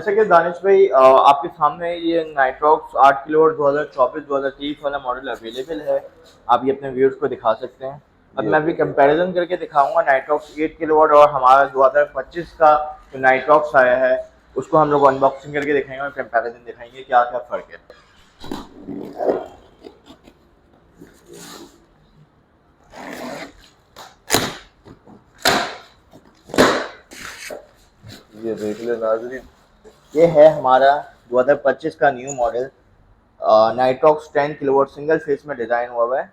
जैसे कि दानिश भाई आपके सामने ये नाइट्रॉक्स 8 किलोवाट 2024-2023 वाला मॉडल अवेलेबल है। आप ये अपने व्यूअर्स को दिखा सकते हैं। अब ये मैं अभी कंपैरिजन करके दिखाऊंगा नाइट्रॉक्स 8 किलोवाट और हमारा 2025 का जो नाइट्रॉक्स आया है उसको हम लोग अनबॉक्सिंग करके दिखाएंगे और कंपैरिजन दिखाएंगे क्या क्या फ़र्क है। ये देख ले नाजरीन। ये है हमारा 2025 का new model Nitrox 10 kilowatt single phase में डिज़ाइन हुआ हुआ है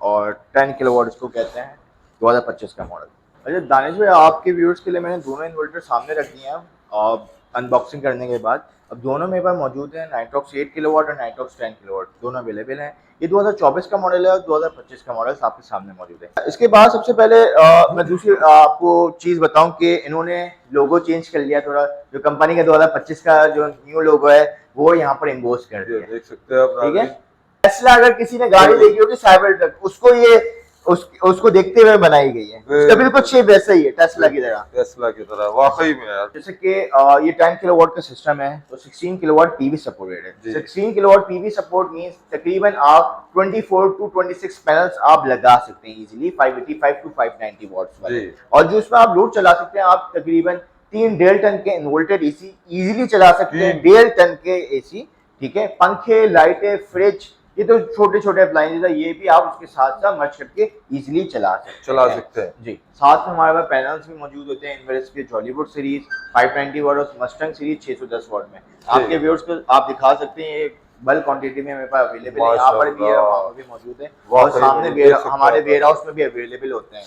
और 10 किलोवाट इसको कहते हैं 2025 का मॉडल। अच्छा दानिश भाई, आपके व्यूअर्स के लिए मैंने दोनों इन्वर्टर सामने रख दिए हैं और अनबॉक्सिंग करने के बाद। अब दोनों मेरे पास मौजूद हैं, नाइट्रॉक्स 8 किलोवाट और नाइट्रॉक्स 10 किलोवाट दोनों अवेलेबल हैं। ये 2024 का मॉडल है और 2025 का मॉडल आपके सामने मौजूद है। इसके बाद सबसे पहले मैं दूसरी आपको चीज़ बताऊं कि इन्होंने लोगो चेंज कर लिया थोड़ा। जो कंपनी का 2025 का जो न्यू लोगो है वो यहाँ पर इम्बोस कर ये दिया है। देख सकते हैं आप ठीक है, नाजरीन। टेस्ला अगर किसी ने गाड़ी देखी होगी साइबर ट्रक, उसको ये उसको देखते हुए बनाई गई है। उसका बिल्कुल शेप वैसा ही है टेस्ला की तरह। टेस्ला की तरह वाकई में यार। जैसे कि ये 10 किलोवाट का सिस्टम है तो 16 किलोवाट पीवी सपोर्टेड है। जी 16 किलोवाट पीवी सपोर्ट मींस तकरीबन आप 24 टू 26 पैनल्स आप लगा सकते हैं इजीली 585 टू 590 वॉट्स वाले। जी और जो इसमें आप लोड चला सकते हैं, आप तकरीबन 3.5 टन के इन्वर्टेड एसी इजीली चला सकते हैं। 1.5 टन के एसी, ठीक है। पंखे, लाइटें, फ्रिज, ये तो छोटे छोटे अप्लायंसेस है, ये भी आप उसके साथ साथ मर्ज करके इजीली चला सकते हैं। जी, साथ में हमारे पास पैनल्स भी मौजूद होते हैं इन्वर्स के, जॉलीवुड सीरीज 590 वाट और मस्टंग सीरीज 610 वाट में। आपके व्यूअर्स को आप दिखा सकते हैं, ये बल्क क्वांटिटी में मेरे पास अवेलेबल है। यहाँ पर भी है, वहाँ पर भी मौजूद है और सामने हमारे वेयर हाउस में भी अवेलेबल होते हैं।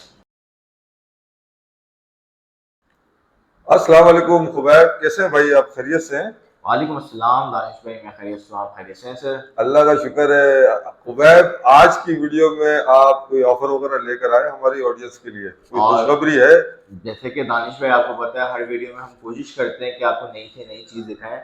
अस्सलाम वालेकुम खुबैब, कैसे हैं भाई आप? खैरियत से हैं? वालेकुम अस्सलाम दानिश भाई, मैं खैरियत से हूँ, आप खैरियत से हैं सर? अल्लाह का शुक्र है। खुबैब, आज की वीडियो में आप कोई ऑफर वगैरह लेकर आए हमारी ऑडियंस के लिए? कोई और खुशखबरी है? जैसे कि दानिश भाई आपको पता है, हर वीडियो में हम कोशिश करते हैं कि आपको नई से नई चीज़ दिखाएं।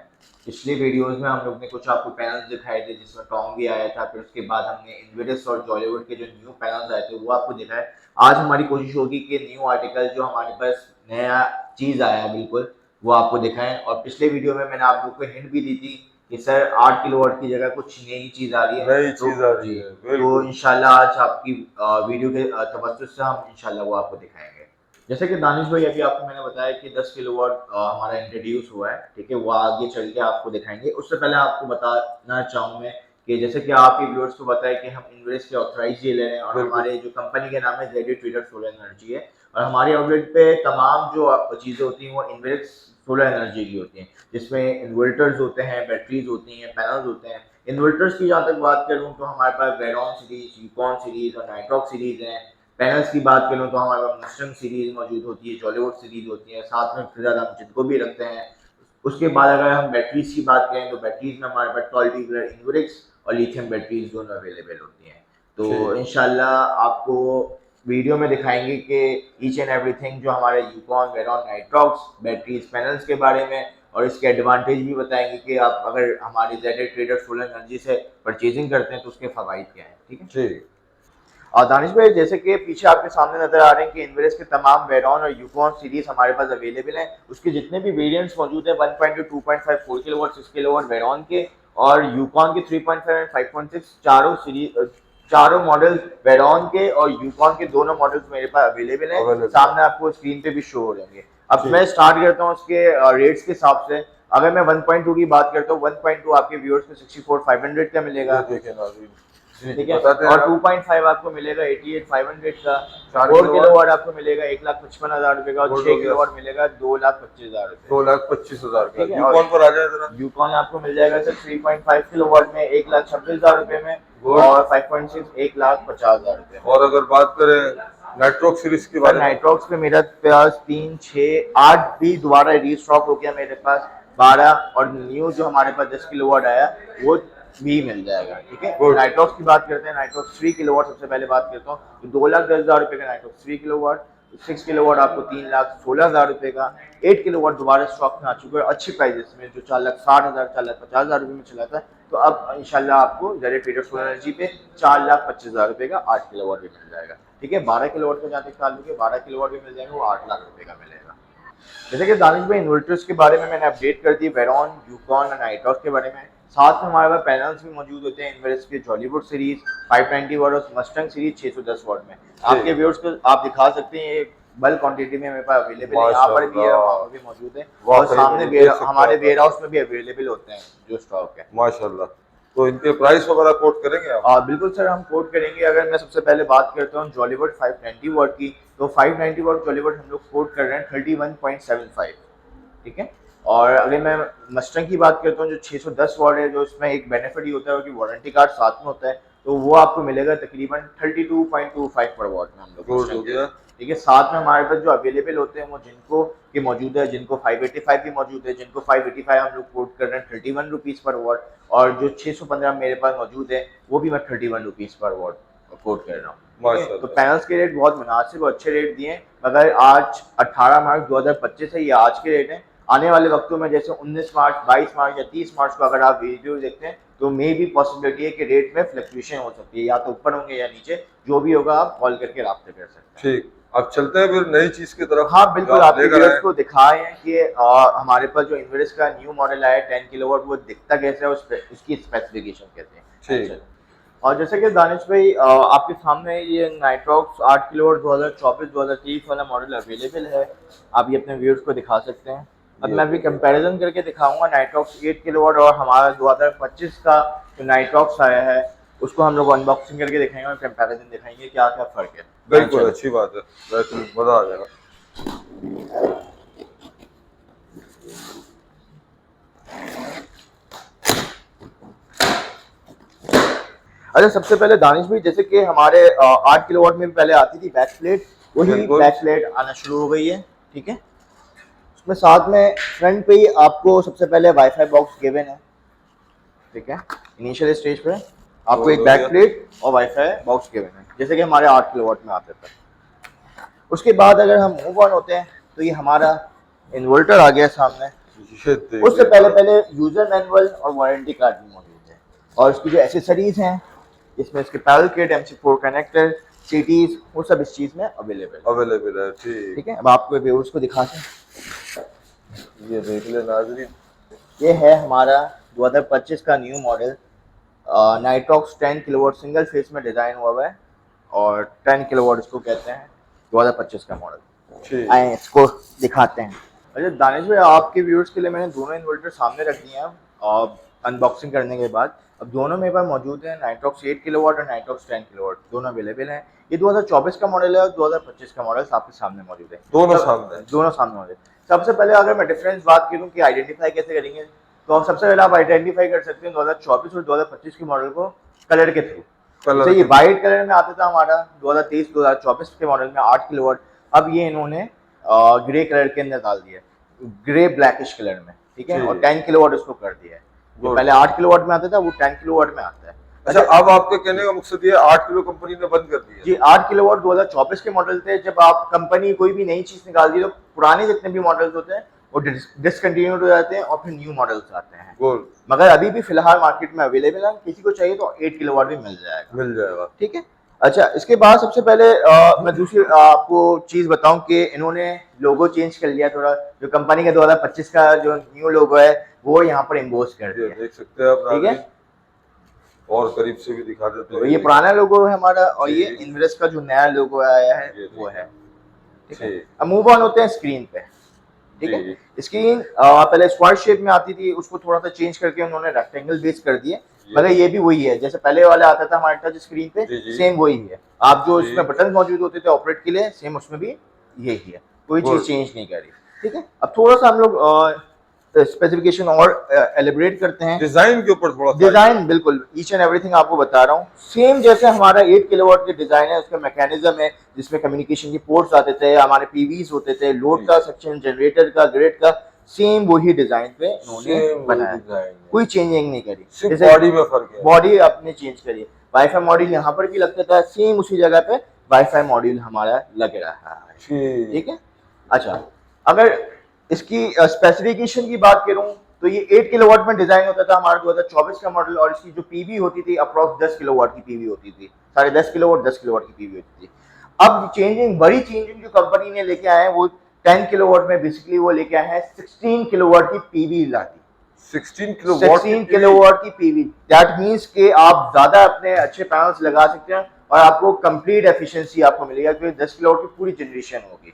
पिछली वीडियोस में हम लोग ने कुछ आपको पैनल्स दिखाए थे जिसमें टॉन्ग भी आया था, फिर उसके बाद हमने इन्वेडस और जॉलीवुड के जो न्यू पैनल्स आए थे वो आपको दिखाए। आज हमारी कोशिश होगी कि न्यू आर्टिकल जो हमारे पास नया चीज़ आया है बिल्कुल वो आपको दिखाएं। और पिछले वीडियो में मैंने आप लोग को हिंट भी दी थी कि सर 8 किलोवाट की जगह कुछ नई चीज़ आ रही है। नई तो चीज आ रही जी, है, तो बिल्कुल। इंशाल्लाह आज आपकी वीडियो के तवज्जो से हम इंशाल्लाह वो आपको दिखाएंगे। जैसे कि दानिश भाई अभी आपको मैंने बताया कि 10 किलोवाट हमारा इंट्रोड्यूस हुआ है, ठीक है, वो आगे चल के आपको दिखाएंगे। उससे पहले आपको बताना चाहूँ मैं कि जैसे कि आपके व्यूअर्स को बताया कि हम इन्वेस्ट के ऑथराइज डीलर हैं और बिल्कुल हमारे जो कंपनी के नाम है जेडी ट्रेडर सोलर एनर्जी है। और हमारे आउटलेट पे तमाम जो चीज़ें होती हैं वो इन्वेस्ट सोलर एनर्जी की होती हैं, जिसमें इन्वर्टर्स होते हैं, बैटरीज होती हैं, पैनल्स होते हैं। इन्वर्टर्स की जहाँ तक बात करूँ तो हमारे पास वेरॉन सीरीज, यूकॉन सीरीज और नाइट्रॉक्स सीरीज हैं। पैनल्स की बात करूँ तो हमारे पास मस्टंग सीरीज मौजूद होती है, जॉलीवुड सीरीज होती है, साथ में फिर हम जिनको भी रखते हैं। उसके बाद अगर हम बैटरीज की बात करें तो बैटरीज में हमारे पास 12 ट्यूबुलर इन्वोरिक्स और लिथियम बैटरीज दोनों अवेलेबल होती हैं। तो ठीक। इंशाल्लाह आपको वीडियो में दिखाएंगे कि ईच एंड एवरीथिंग जो हमारे यूकॉन, वेरॉन, नाइट्रॉक्स बैटरीज पैनल्स के बारे में, और इसके एडवांटेज भी बताएंगे कि आप अगर हमारी जेड ट्रेडर सोलर एनर्जी से परचेजिंग करते हैं तो उसके फवाइद क्या हैं। ठीक है, ठीक। और दानिश भाई जैसे कि पीछे आपके सामने नजर आ रहे हैं कि इन्वेस्ट के तमाम वेरॉन और यूकॉन सीरीज हमारे पास अवेलेबल हैं। उसके जितने भी वेरिएंट्स मौजूद हैं 1.2, 2.5, 4 किलोवाट, 6 किलोवाट वेरॉन के और यूकॉन के 3.5 एंड 5.6 चारों सीरीज, चारों मॉडल वेरॉन के और यूकॉन के दोनों मॉडल्स मेरे पास अवेलेबल हैं। सामने आपको स्क्रीन पे भी शो हो जाएंगे। अब मैं स्टार्ट करता हूँ उसके रेट्स के हिसाब से। अगर मैं 1.2 की बात करता हूँ, 1.2 आपके व्यूअर्स को 64,500 का मिलेगा, देखें नाज़रीन, ठीक है। बताते और हैं 2.5 आपको मिलेगा 88,500 का। 4 4 किलोवाट किलोवाट आपको मिलेगा 1,55,000 रुपए का और गोल्ड 6 हो गया किलोवाट मिलेगा 2,25,000 रुपए। 2,25,000 का। ठीक है, और यूकॉन पर आ जाए जरा। यूकॉन आपको मिल जाएगा सर 3.5 किलोवाट में 1,26,000 रुपए में गोल्ड। और 5.6 1,50,000 रुपए में। और अगर बात करें नाइट्रोक सीरीज के सर बारे में? नाइट्रॉक्स पे मेरे पास 3, 6, 8 भी दोबारा रीस्टॉक हो गया मेरे पास, 12 और न्यू जो हमारे पास 10 किलोवाट आया वो भी मिल जाएगा। ठीक है, गुड। नाइट्रॉक्स की बात करते हैं। नाइट्रॉक्स 3 किलोवाट सबसे पहले बात करता हूँ तो 2,10,000 रुपए का नाइट्रॉक्स 3 किलोवाट। 6 किलोवाट आपको 3,16,000 रुपए का। 8 किलोवाट दोबारा स्टॉक में आ चुका है अच्छी प्राइजेस में, जो 4,60,000, 4,50,000 रुपए में चला था। तो अब इंशाल्लाह आपको जेड ट्रेडर सोलर एनर्जी पे 4,25,000 रुपए का 8 किलोवाट भी मिल जाएगा। ठीक है, 12 किलोवाट का जहाँ तक ताल्लुक है, 12 किलोवाट भी मिल जाएगा, वो 8 लाख रुपए का मिलेगा। जैसे कि दानिश भाई इन्वर्टर्स के बारे में मैंने अपडेट कर दी, वेरॉन, यूकॉन और नाइट्रॉस के बारे में। साथ में हमारे पास पैनल्स भी मौजूद होते हैं इन्वर्टर्स के, जॉलीवुड सीरीज 590 वाट और मस्टंग सीरीज 610 वाट में। आपके व्यूअर्स को आप दिखा सकते हैं, ये बल्क क्वांटिटी में मेरे पास अवेलेबल है, यहाँ पर भी है, वहाँ पर भी मौजूद है, और सामने हमारे वेयर हाउस में भी अवेलेबल होते हैं जो स्टॉक है। माशाल्लाह। तो इनके प्राइस वगैरह कोट करेंगे आप? बिल्कुल सर, हम कोट करेंगे। अगर मैं सबसे पहले बात करता हूँ जॉलीवुड 590 वाट की, तो 590 वाट जॉलीवुड हम लोग कोट कर रहे हैं 31.75, ठीक है। और अगर मैं मस्टंग की बात करता हूँ जो 610 वाट है, जो इसमें एक बेनिफिट ही होता है कि वारंटी कार्ड साथ में होता है, तो वो आपको मिलेगा तकरीबन 32.25 पर वाट में हम लोग, ठीक है। साथ में हमारे पास जो अवेलेबल होते हैं वो जिनको के मौजूद है, जिनको 585 भी मौजूद है, जिनको 585 हम लोग कोट कर रहे हैं 31 रुपीज़ पर वाट, और जो 615 मेरे पास मौजूद है वो भी मैं 31 रुपीज़ पर वाट कोट कर रहा हूँ। तो पैनल्स के रेट बहुत मुनासिब और अच्छे रेट दिए हैं, मगर आज 18 मार्च 2025 है, ये आज के रेट हैं। आने वाले वक्तों में जैसे 19 मार्च, 22 मार्च या 30 मार्च को अगर आप वीडियो देखते हैं तो मे भी पॉसिबिलिटी है कि रेट में फ्लक्चुएशन हो सकती है, या तो ऊपर होंगे या नीचे, जो भी होगा आप कॉल करके राब्ते कर सकते हैं। ठीक, अब चलते हैं फिर नई चीज की तरफ। हाँ बिल्कुल, आपके व्यूअर्स को दिखाए हैं कि हमारे पास जो इन्वर्टर्स का न्यू मॉडल आया है 10 किलोवाट, वो दिखता कैसा है, उसकी स्पेसिफिकेशन कहते हैं। ठीक। और जैसे कि दानिश भाई आपके सामने ये नाइट्रॉक्स 8 किलोवाट 2024-2023 वाला मॉडल अवेलेबल है, आप ये अपने व्यूअर्स को दिखा सकते हैं। अब मैं अभी कंपैरिजन करके दिखाऊंगा नाइट्रॉक्स 8 किलोवाट और हमारा 2025 का जो नाइट्रॉक्स आया है, उसको हम लोग अनबॉक्सिंग करके दिखाएंगे और कंपैरिजन दिखाएंगे क्या क्या फर्क है। बिल्कुल अच्छी बात है, बेहतरीन, मजा आ जाएगा। अच्छा, सबसे पहले दानिश भाई, जैसे कि हमारे 8 किलोवाट में पहले आती थी बैक प्लेट, वही बैक प्लेट आना शुरू हो गई है, ठीक है। उसमें साथ में फ्रंट पे ही आपको सबसे पहले वाईफाई बॉक्स गिवन है, ठीक है। इनिशियल स्टेज पे आपको एक बैक प्लेट और वाईफाई बॉक्स गिवन है, जैसे कि हमारे 8 किलोवाट में आते थे। उसके बाद अगर हम मूव ऑन होते हैं तो ये हमारा इन्वर्टर आ गया सामने। उससे पहले यूजर मैनुअल और वारंटी कार्ड भी मौजूद है, और इसकी जो एसेसरीज हैं, इसमें इसके pedal kit, MC4 connector, cities, वो सब इस चीज में अवेलेबल है। ठीक है। अब आपको व्यूअर्स को दिखाते हैं, ये देख ले नाज़रीन, ये है हमारा 2025 का new model Nitrox 10 kilowatt single phase में डिजाइन हुआ है, और 10 किलोवाट इसको कहते हैं, 2025 का मॉडल। आए इसको दिखाते हैं। अच्छा दानिश भाई, आपके व्यूअर्स के लिए मैंने दोनों इन्वर्टर सामने रख दिए हैं अनबॉक्सिंग करने के बाद। अब दोनों मेरे पास मौजूद है, नाइट्रॉक्स 8 किलोवाट और नाइट्रॉक्स 10 किलोवाट, दोनों अवेलेबल हैं। ये 2024 का मॉडल है और 2025 का मॉडल आपके सामने मौजूद है, दोनों सामने मौजूद है। सबसे पहले अगर मैं डिफरेंस बात करूं कि आइडेंटिफाई कैसे करेंगे, तो सबसे पहले आप आइडेंटिफाई कर सकते हैं 2024 और 2025 के मॉडल को कलर के थ्रू। तो ये वाइट कलर में आता था हमारा 2023-2024 के मॉडल में 8 किलोवाट, अब ये इन्होंने ग्रे कलर के अंदर डाल दिया, ग्रे ब्लैकिश कलर में, ठीक है, और 10 किलोवाट उसको कर दिया है। जो पहले 8 किलोवाट में आता था वो 10 किलोवाट में आता है। अच्छा, अब आपके कहने का मकसद ये 8 किलो कंपनी ने बंद कर दिया? जी, 8 किलोवाट 2024 के मॉडल थे। जब आप कंपनी कोई भी नई चीज निकाल दी तो पुराने जितने भी मॉडल्स होते हैं वो डिसकंटिन्यूड हो जाते हैं और फिर न्यू मॉडल्स आते हैं। मगर अभी भी फिलहाल मार्केट में अवेलेबल है, किसी को चाहिए तो 8 किलोवाट भी मिल जाएगा, ठीक है। अच्छा, इसके बाद सबसे पहले मैं दूसरी आपको चीज बताऊं कि इन्होंने लोगो चेंज कर लिया थोड़ा, जो कंपनी का 2025 का जो न्यू लोगो है वो यहाँ पर एम्बोस कर दिया, देख सकते हैं आप, ठीक है। और करीब से भी दिखा देते हैं। ये पुराना लोगो है हमारा, और ये इन्वेस्ट का जो नया लोगो आया है वो है, ठीक है। अब मूव ऑन होते हैं स्क्रीन पे, ठीक है। स्क्रीन पहले स्क्वायर शेप में आती थी, उसको थोड़ा सा चेंज करके उन्होंने रेक्टेंगल बेस कर दिए, मगर ये भी वही है जैसे पहले वाला आता था हमारे टच स्क्रीन पे, सेम वही है। आप जो इसमें बटन मौजूद होते थे ऑपरेट के लिए, सेम उसमें भी यही है, कोई चीज चेंज नहीं करी, ठीक है। अब थोड़ा सा हम लोग स्पेसिफिकेशन और एलिब्रेट करते हैं, डिजाइन के ऊपर थोड़ा। डिजाइन बिल्कुल ईच एंड एवरीथिंग आपको बता रहा हूँ, सेम जैसे हमारा 8 किलोवाट के डिजाइन है, उसका मैकेनिज्म है जिसमें कम्युनिकेशन की पोर्ट्स आते थे, हमारे पीवीज होते थे, लोड का सेक्शन, जनरेटर का, ग्रिड का, सेम वही डिजाइन पे इन्होंने बनाया, कोई चेंजिंग नहीं करी। जैसे बॉडी में फर्क है, बॉडी अपने चेंज करी। वाईफाई मॉड्यूल यहाँ पर भी लगता था, सेम उसी जगह पे वाईफाई मॉड्यूल हमारा लग रहा है, ठीक है। अच्छा, अगर इसकी स्पेसिफिकेशन की बात करूं तो ये 8 किलोवाट में डिजाइन होता था हमारा 2024 का मॉडल, और इसकी जो पीवी होती थी अप्रॉक्स 10 किलोवाट की पीवी होती थी, 10.5 किलोवाट 10 किलोवाट की पीवी होती थी। अब चेंजिंग, बड़ी चेंजिंग जो कंपनी ने लेके आए हैं वो 10 किलोवाट में बेसिकली वो लेके आए हैं 16 किलोवाट की पीवी लाती। 16 किलोवाट की पीवी, दैट मींस कि आप ज्यादा अपने अच्छे पैनल्स लगा सकते हैं और आपको कंप्लीट एफिशिएंसी आपको मिलेगा, क्योंकि 10 किलोवाट की पूरी जनरेशन होगी।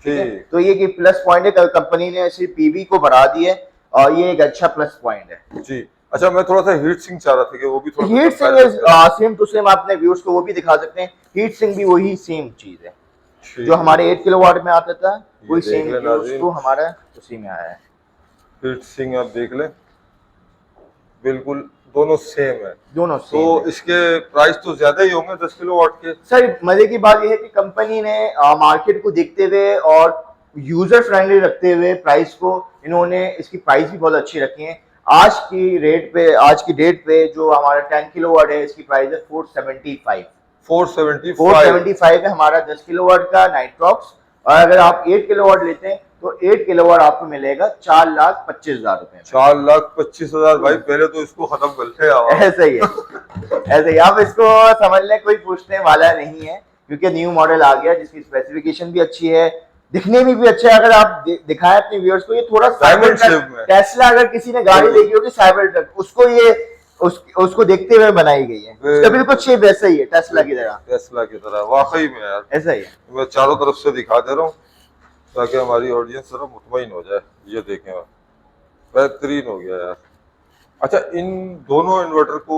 ठीक है, ठीक। तो ये कि प्लस पॉइंट है, कंपनी ने सिर्फ पीवी को बढ़ा दिया है और ये एक अच्छा प्लस पॉइंट है जी। अच्छा, मैं थोड़ा सा हीट सिंक चाह रहा था कि वो भी थोड़ा सा हीट सिंक comparison करें। सेम टू सेम, आपने व्यूअर्स को वो भी दिखा सकते हैं। हीट सिंक भी वही सेम चीज है ठीक। जो हमारे 8 किलोवाट में आता था, वही देख सेम लें व्यूअर्स नाज़रीन, को हमारा उसी में आया है। हीट सिंक आप देख लें, बिल्कुल दोनों सेम है। दोनों तो सेम है। इसके प्राइस तो ज्यादा ही होंगे 10 किलोवाट के। सर मजे की बात यह है कि कंपनी ने मार्केट को देखते हुए और यूजर फ्रेंडली रखते हुए प्राइस को, इन्होंने इसकी प्राइस भी बहुत अच्छी रखी है। आज की डेट पे जो हमारा 10 किलोवाट है, इसकी प्राइस है 475। 475 है हमारा 10 किलोवाट का नाइट्रॉक्स। और अगर आप 8 किलोवाट लेते हैं तो 8 किलोवाट आपको मिलेगा 4,25,000 रुपए में। 4,25,000। भाई पहले तो इसको खत्म कर ले आप। ऐसा ही है, ऐसे ही आप इसको समझ लें, कोई पूछने वाला नहीं है, क्योंकि न्यू मॉडल आ गया जिसकी स्पेसिफिकेशन भी अच्छी है, दिखने में भी अच्छा है। अगर आप दिखाएं अपने व्यूअर्स को, ये थोड़ा डायमंड शेप में। टेस्ला, अगर किसी ने गाड़ी देखी होगी साइबर ट्रक, उसको ये उसको देखते हुए बनाई गई है। उसका बिल्कुल शेप वैसा ही है टेस्ला की तरह। टेस्ला की तरह वाकई में यार, ऐसा ही है। मैं चारों तरफ से दिखा दे रहा हूँ ताकि हमारी ऑडियंस जरा मुतमईन हो जाए। ये देखें, बेहतरीन हो गया यार। अच्छा, इन दोनों इन्वर्टर को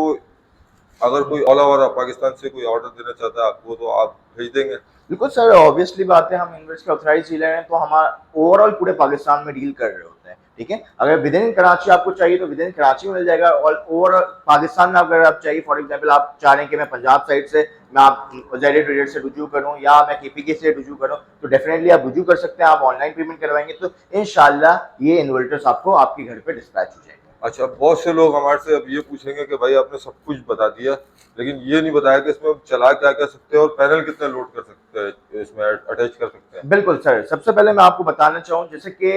अगर कोई ऑल ओवर पाकिस्तान से कोई ऑर्डर देना चाहता है आपको, तो आप भेज देंगे? बिल्कुल सर, ऑब्वियसली बात है, हम इन्वर्स के ऑथराइज डीलर हैं, तो हमारा ओवरऑल पूरे पाकिस्तान में डील कर रहे होते हैं। ठीक है, अगर विद इन कराची आपको चाहिए तो विद इन कराची में मिल जाएगा, और ओवरऑल पाकिस्तान में अगर आप चाहिए, फॉर एग्जांपल आप चाह रहे हैं कि मैं पंजाब साइड से मैं आप जेड ट्रेडर से रुजू करूं या मैं केपीके से रुजू करूं, तो डेफिनेटली आप रुजू कर सकते हैं। आप ऑनलाइन पेमेंट करवाएंगे तो इंशाल्लाह ये इन्वर्टर्स आपको आपके घर पे डिस्पैच हो जाएंगे। अच्छा, बहुत से लोग हमारे से अब ये पूछेंगे कि भाई आपने सब कुछ बता दिया, लेकिन ये नहीं बताया कि इसमें हम चला क्या क्या सकते हैं और पैनल कितने लोड कर सकते हैं, इसमें अटैच कर सकते हैं। बिल्कुल सर, सबसे पहले मैं आपको बताना चाहूँ, जैसे कि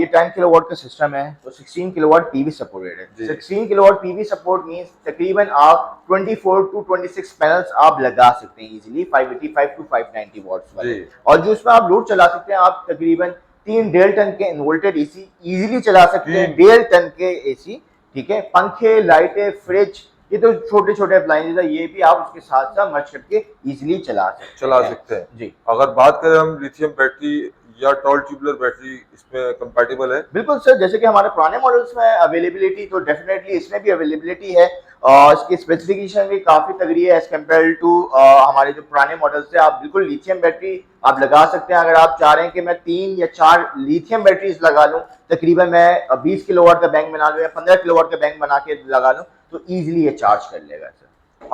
ये 10 किलोवाट का सिस्टम है, तो 16 किलोवाट पीवी सपोर्टेड है। 16 किलोवाट पीवी सपोर्ट मींस तकरीबन आप 24 टू 26 पैनल्स आप लगा सकते हैं इजीली, 585 टू 590 वॉट्स वाले। और जो इसमें आप लोड चला सकते हैं, आप तकरीबन 3 1.5 टन के इन्वोल्टेड एसी इजीली चला सकते हैं, 1.5 टन के एसी। ठीक है, पंखे, लाइटें, फ्रिज, ये तो छोटे छोटे अप्लायंसेस है, ये भी आप उसके साथ साथ मर्ज करके इजीली चला सकते हैं जी। अगर बात करें हम लिथियम बैटरी या टॉल ट्यूबुलर बैटरी, इसमें कंपैटिबल है? बिल्कुल सर, जैसे कि हमारे पुराने मॉडल्स में अवेलेबिलिटी, तो डेफिनेटली इसमें भी अवेलेबिलिटी है और इसकी स्पेसिफिकेशन भी काफी तगड़ी है एज कम्पेयर टू हमारे जो पुराने मॉडल्स थे। आप बिल्कुल लिथियम बैटरी आप लगा सकते हैं। अगर आप चाह रहे हैं कि मैं 3 या 4 लिथियम बैटरीज लगा लूं, तकरीबन मैं 20 किलोवाट का बैंक बना लूं या 15 किलोवाट का बैंक बना के लगा लूं, तो इजीली ये चार्ज कर लेगा सर।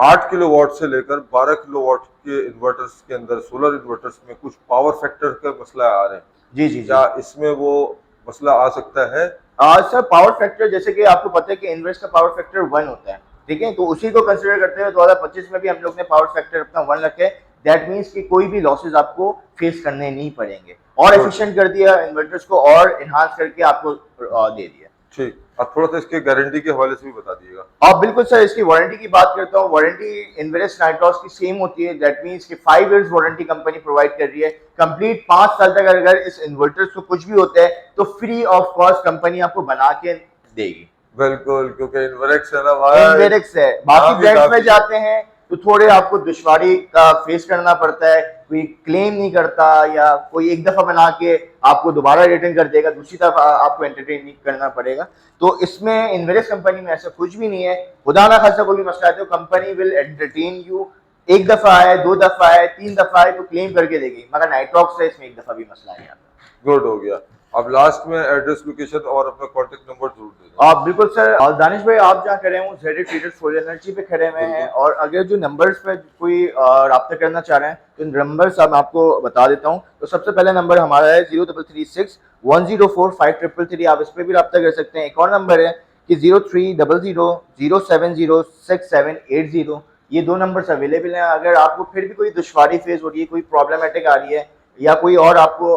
8 किलोवाट से लेकर 12 किलोवाट के इन्वर्टर्स के अंदर, सोलर इन्वर्टर्स में कुछ पावर फैक्टर का मसला आ रहा है। जी, क्या इसमें वो मसला आ सकता है? सर पावर फैक्टर, जैसे कि आपको पता है कि इन्वर्स का पावर फैक्टर 1 होता है। ठीक है, तो उसी को कंसीडर करते हुए 2025 में भी हम लोग ने पावर फैक्टर अपना 1 रखे। दैट मींस कि कोई भी लॉसेस आपको फेस करने नहीं पड़ेंगे, और एफिशिएंट कर दिया इन्वर्टर्स को, और एनहांस करके आपको दे दिया। ठीक, अब थोड़ा सा इसके गारंटी के हवाले से भी बता दीजिएगा। अब बिल्कुल सर, इसकी वारंटी की बात करता हूँ। वारंटी इन्वेस्ट नाइट्रॉक्स की सेम होती है, दैट मींस कि 5 इयर्स वारंटी कंपनी प्रोवाइड कर रही है। कंप्लीट 5 साल तक अगर इस इन्वर्टर्स को कुछ भी होता है तो फ्री ऑफ कॉस्ट कंपनी आपको बना के देगी। बिल्कुल, क्योंकि इन्वेरेक्स है ना भाई, इन्वेरेक्स है। बाकी ब्रांड्स में जाते हैं तो थोड़े आपको दुश्वारी का फेस करना पड़ता है, कोई क्लेम नहीं करता या कोई एक दफा बना के आपको दोबारा रिटर्न कर देगा, दूसरी दफा आपको एंटरटेन नहीं करना पड़ेगा। तो इसमें इन्वेरेक्स कंपनी में ऐसा कुछ भी नहीं है। खुदा ना खासा कोई भी मसला है तो कंपनी विल एंटरटेन यू। एक दफा आए, 2 दफा आए, 3 दफा आए तो क्लेम करके देगी, मगर नाइट्रॉक्स से इसमें एक दफा भी मसला नहीं आता। गुड हो गया। अब लास्ट में एड्रेस, लोकेशन और अपना कांटेक्ट नंबर जरूर दे दें। आप बिल्कुल सर, दानिश भाई आप जहाँ खड़े हैं जेड ट्रेडर्स फॉर एनर्जी पे खड़े हुए हैं, और अगर जो नंबर्स पे कोई राब्ता करना चाह रहे हैं तो नंबर्स अब आपको बता देता हूँ। तो सबसे पहला नंबर हमारा है 0336 104 5333, आप इस पर भी राब्ता कर सकते हैं। एक और नंबर है कि 0300 070 6780, ये 2 नंबर्स अवेलेबल हैं। अगर आपको फिर भी कोई दुश्वारी फेस हो रही है, कोई प्रॉब्लमेटिक आ रही है या कोई और आपको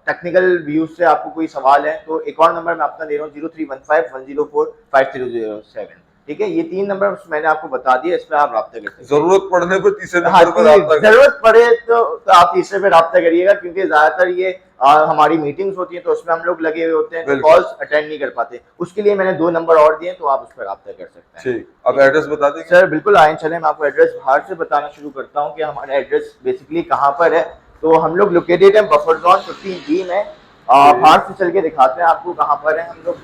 टेक्निकल व्यूज से आपको कोई सवाल है, तो एक और नंबर मैं अपना दे रहा हूँ 0315 104 5007। ठीक है, ये 3 नंबर मैंने आपको बता दिया, इस पे आप राब्ता कर सकते हैं। जरूरत पड़ने पर तीसरे हाँ, नंबर पर राब्ता करें। जरूरत पड़े तो आप तीसरे पे राब्ता करिएगा, क्योंकि ज्यादातर ये हमारी मीटिंग्स होती है तो उसमें हम लोग लगे हुए होते हैं, तो बिल्कुल। कॉल्स अटेंड नहीं कर पाते। उसके लिए मैंने 2 नंबर और दिए, तो आप उस पर राब्ता कर सकते हैं। ठीक, अब एड्रेस बता देंगे? सर बिल्कुल, आए चले, मैं आपको एड्रेस बाहर से बताना शुरू करता हूँ कि हमारा एड्रेस बेसिकली कहाँ पर है। तो हम लोग लोकेटेड है बफर जोन 15B में। बाहर से चल के दिखाते हैं आपको कहाँ पर है हम लोग।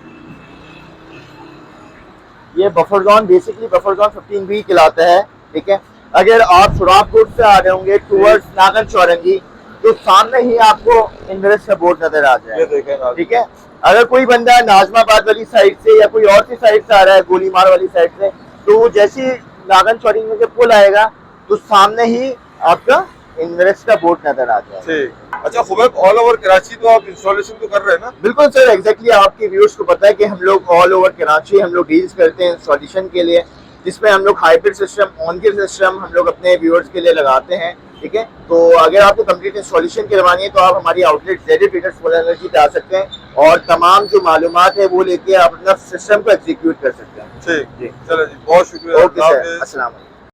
ये buffer zone basically buffer zone 15B कहलाता है, ठीक है। अगर आप सुराबकोट से आ रहे होंगे टूवर्ड्स नागन चौरंगी, तो सामने ही आपको इन्वेस्ट का बोर्ड नजर आ ये जाए, देखें ना। ठीक है। अगर कोई बंदा नाजमाबाद वाली साइड से या कोई और सी साइड से आ रहा है, गोलीमार वाली साइड से, तो वो जैसे ही नागन चौरंगी के पुल आएगा तो सामने ही आपका इन्वेस्ट का बोर्ड नजर आ जाएगा। ठीक। अच्छा खुबैब, ऑल ओवर कराची तो आप इंस्टॉलेशन तो कर रहे हैं ना? बिल्कुल सर, एग्जैक्टली आपके व्यूअर्स को पता है कि हम लोग ऑल ओवर कराची हम लोग डील्स करते हैं इंस्टॉलेशन के लिए, जिसमें हम लोग hybrid system, on grid system हम लोग अपने व्यूअर्स के लिए लगाते हैं, ठीक है। तो अगर आपको कंप्लीट इंस्टॉलेशन करवानी है तो आप हमारी outlet Z traders solar energy पे आ सकते हैं और तमाम जो मालूमात है वो लेके आप अपना सिस्टम को एग्जीक्यूट कर सकते हैं। ठीक जी, चलो जी, बहुत शुक्रिया। ओके सर, अस्सलाम वालेकुम।